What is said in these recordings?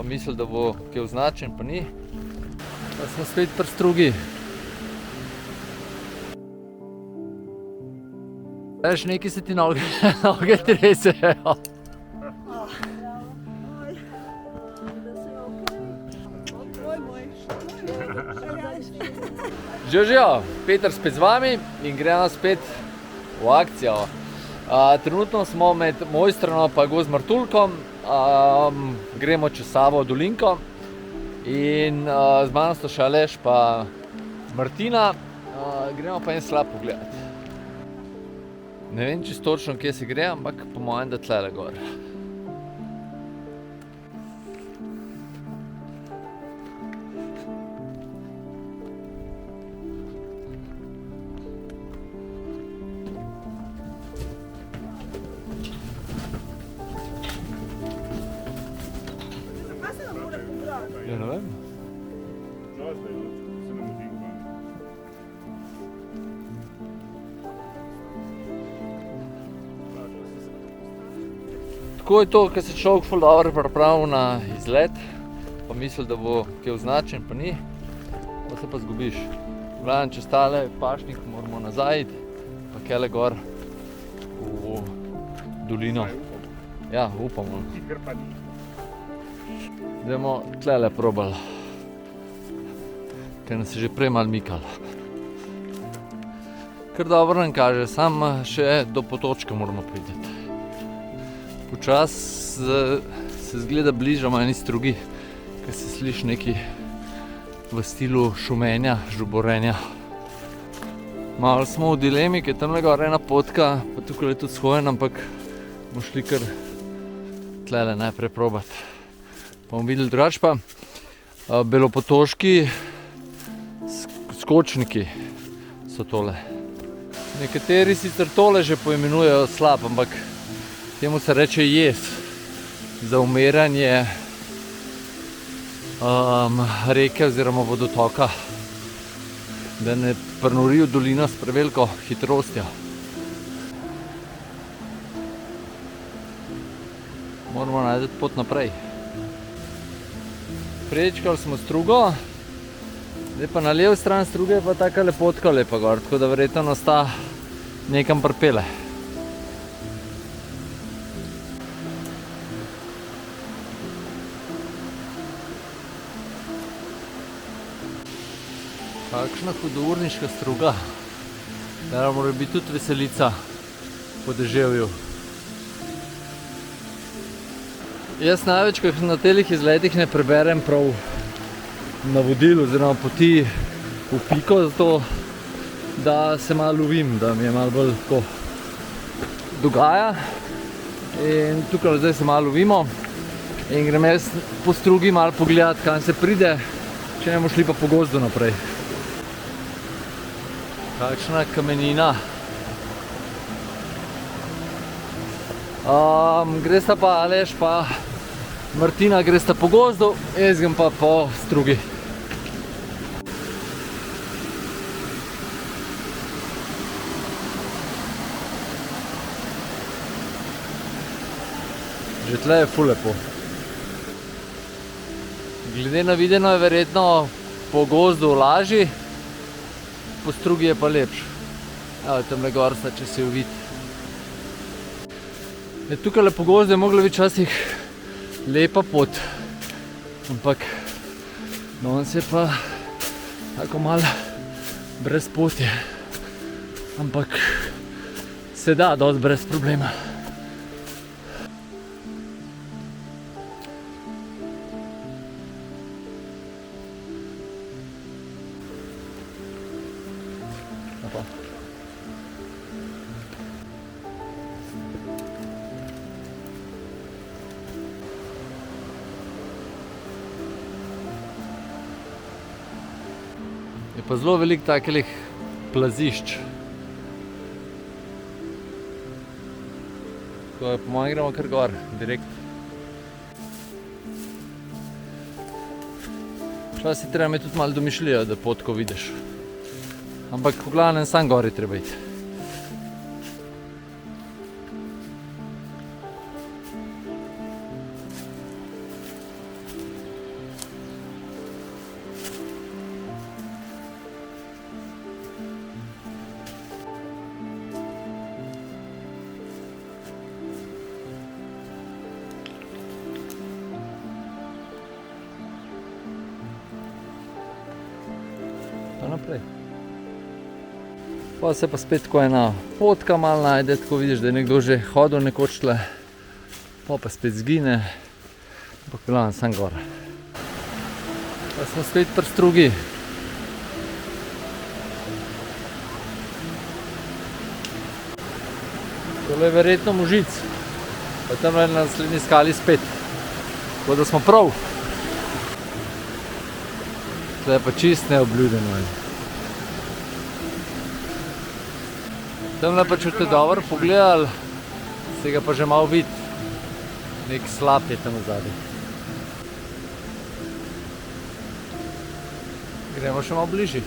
pa mislil, da bo kaj označen, pa ni. Pa smo spet pri strugi. Veš, nekaj se ti noge tresejo. Živijo, Peter spet z vami in gremo spet v akcijo. Trenutno smo med Mojstrano pa Gozd Martuljkom, gremo čez Savo dolinko in z mano sta še Aleš pa Martina, gremo pa en slab pogled. Ne vem čisto točno, kje se gre, ampak po mojem, da tlele gor. Ja, ne vem. Tako je to, ko se človek ful dobro pripravil na izlet, pa misli, da bo kaj označen, pa ni, pa se pa zgubiš. Glavno, čez tale pašnik moramo nazaj iti, pa kele gor v dolino. Ja, upamo. Dajmo tlele probali, ker nas je že prej malo mikalo. Kar dobro nam kaže, samo še do potočka moramo priti. Počas se zgleda bližamo eni strugi, ker se sliši neki v stilu šumenja, žuborenja. Malo smo v dilemi, ker tamle gor ena potka, pa tukaj je tudi shojen, ampak bomo šli kar tlele najprej probati. Pa bomo videli drugače pa belopotoški skočniki so tole. Nekateri sicer tole že poimenujejo slab, ampak temu se reče jez za umiranje reke oziroma vodotoka, da ne prenorijo dolino s preveliko hitrostjo. Moramo najti pot naprej. Prečkali smo strugo, zdaj pa na levi stran struge je pa taka lepotka lepa gor, tako da verjetno nas ta nekam pripelje. Kakšna hudourniška struga, da mora biti tudi veselica po deževju. Jaz največkrat na telih izletih ne preberem prav navodil oziroma poti v piko, zato da se malo lovim, da mi je malo bolj tako dogaja. In tukaj zdaj se malo lovimo in grem jaz po strugi malo pogledati, kam se pride, če ne bomo šli pa po gozdu naprej. Kakšna kamenina. Gresta pa Aleš pa Martina gresta po gozdu, jaz grem pa po strugi. Že tle je ful lepo. Glede na videno je verjetno po gozdu lažji, po strugi je pa lepš. Evo, tamle gor sta, če se jo vidi. Tukaj po gozdu je mogla biti včasih lepa pot, ampak danes je pa tako malo brez poti, ampak se da dosti brez problema. Je pa zelo veliko takih plazišč. Tako je, po mojem gremo kar gor, direkt. Včasih treba imeti tudi malo domišljijo, da potko vidiš. Ampak v glavnem sam gori treba iti. naprej. Pa se pa spet tako ena potka malo najde, tako vidiš, da je nekdo že hodil nekoč tle, pa spet zgine, pa gledam sam gor. Pa smo spet pri strugi. Tole je verjetno Možic, pa tam je na naslednji skali spet, tako da smo prav. Tle je pa čist neobljudeno. Tamle pa če te dobro pogledali, se ga pa že malo vidi. Nek slap je tam zadaj. Gremo še malo bližji.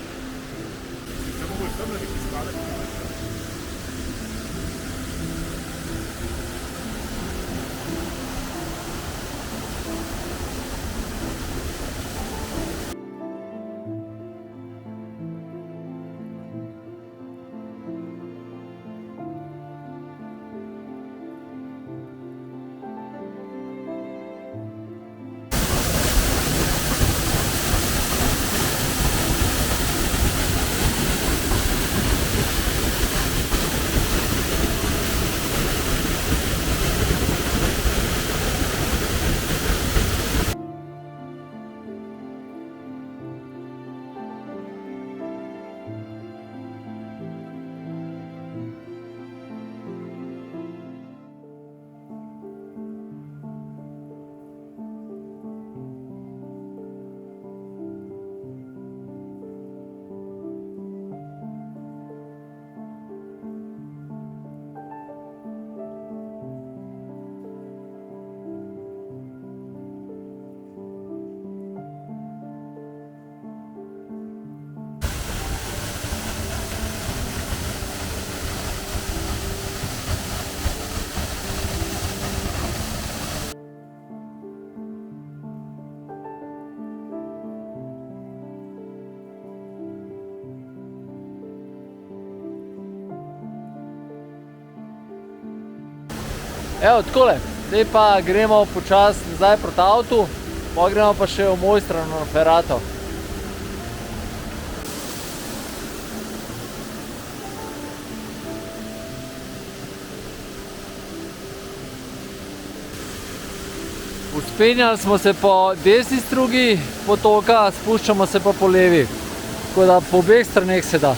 Evo, takole, zdaj pa gremo počasi nazaj proti avtu, pa gremo pa še v Mojstrano na Ferato. Vzpenjali smo se po desni strugi potoka, spuščamo se pa po levi, tako da po obeh straneh se da.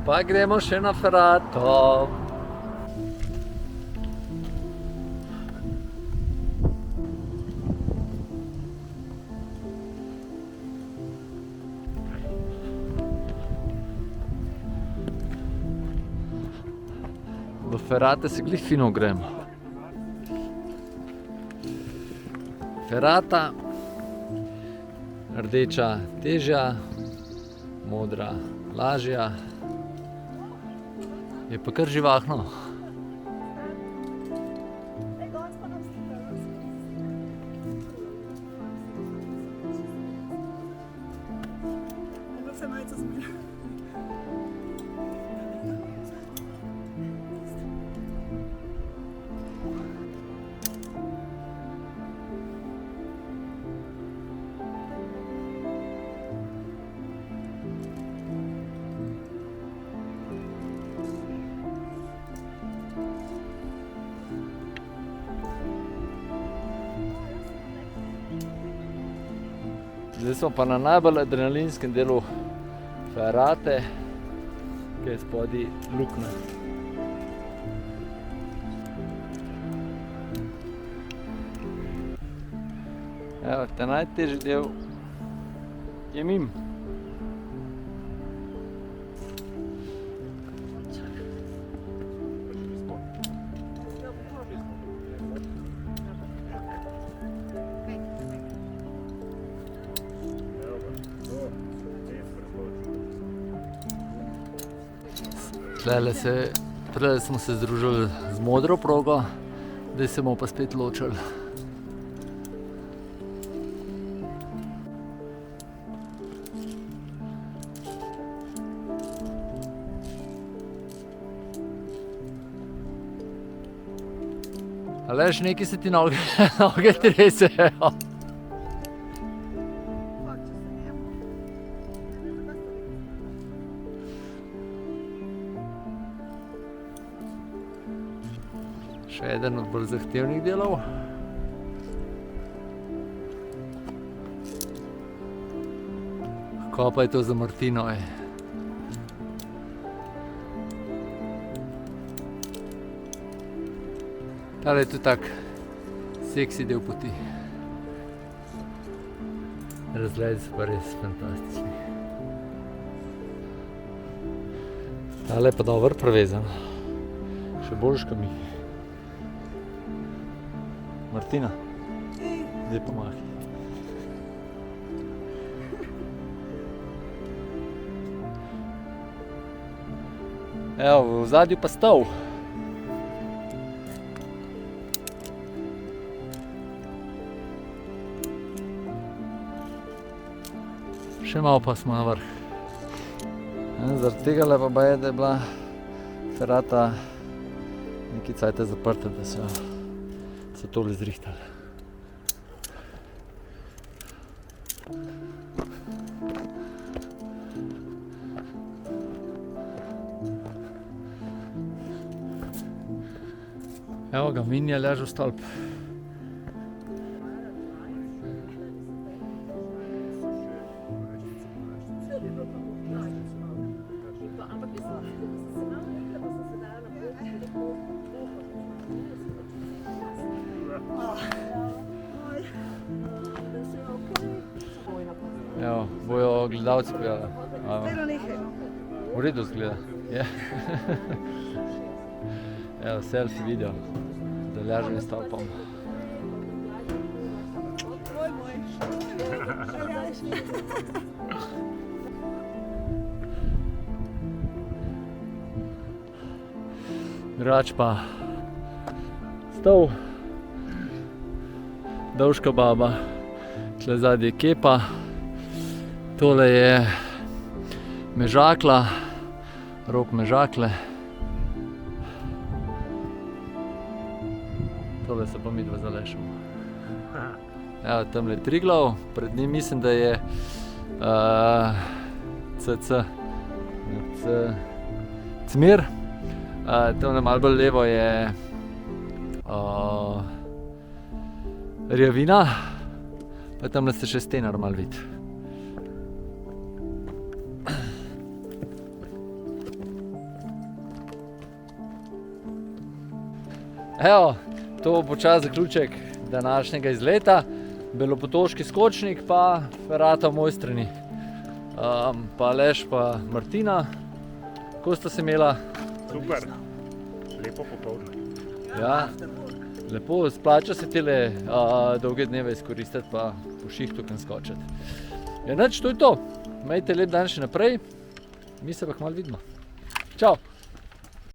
Pa gremo še na Ferato. Do Ferate se glih fino gremo. Ferata, rdeča težja, modra lažja. Je pa kar živahno. Zdaj smo pa na najbolj adrenalinskem delu Ferate, ki je spodaj luknja. Evo, ta najtežji del je mim. Prej smo se združili z modro progo, zdaj se bomo pa spet ločili. Aleš, nekaj se ti noge tresejo. Še eden od bolj zahtevnih delov. Kako pa je to za Martino? Tale je tudi tak seksi del poti. Razgledi so pa res fantastični. Tale je pa dobro prevezan. Še boljš kot mi. Martina, zdaj pomahi. Evo, v zadju pa stol. Še malo pa smo na vrh. Zaradi tega lepa pa je, da je bila ferata nekaj cajta zaprta, da so tole zrihtali. Evo ga, Minja leže v stolp. Evo, bojo gledalci prijali. V redu zgleda. Evo, selfie video z Aljaževim stolpom. Drugač pa stol, Dovška baba, tle zadnji je Kepa, tole je Mežakla, Rok Mežakle. Tole se pa midva z Alešem. Evo, tamle Triglav, pred njim mislim, da je Cmir. Tamle malo bolj levo je Rjavina, pa tamle se še Stenar malo vidi. Evo, to bo počas zaključek današnjega izleta. Belopotoški skočnik pa ferata v Mojstrani. Pa Aleš pa Martina. Kako sta se imela? Super, lepo popoldne. Ja, lepo, splača se tele dolge dneve izkoristiti pa po šihtu kam skočiti. Ja, nič, to je to. Imejte lep dan še naprej, mi se pa kmalu vidimo. Čau!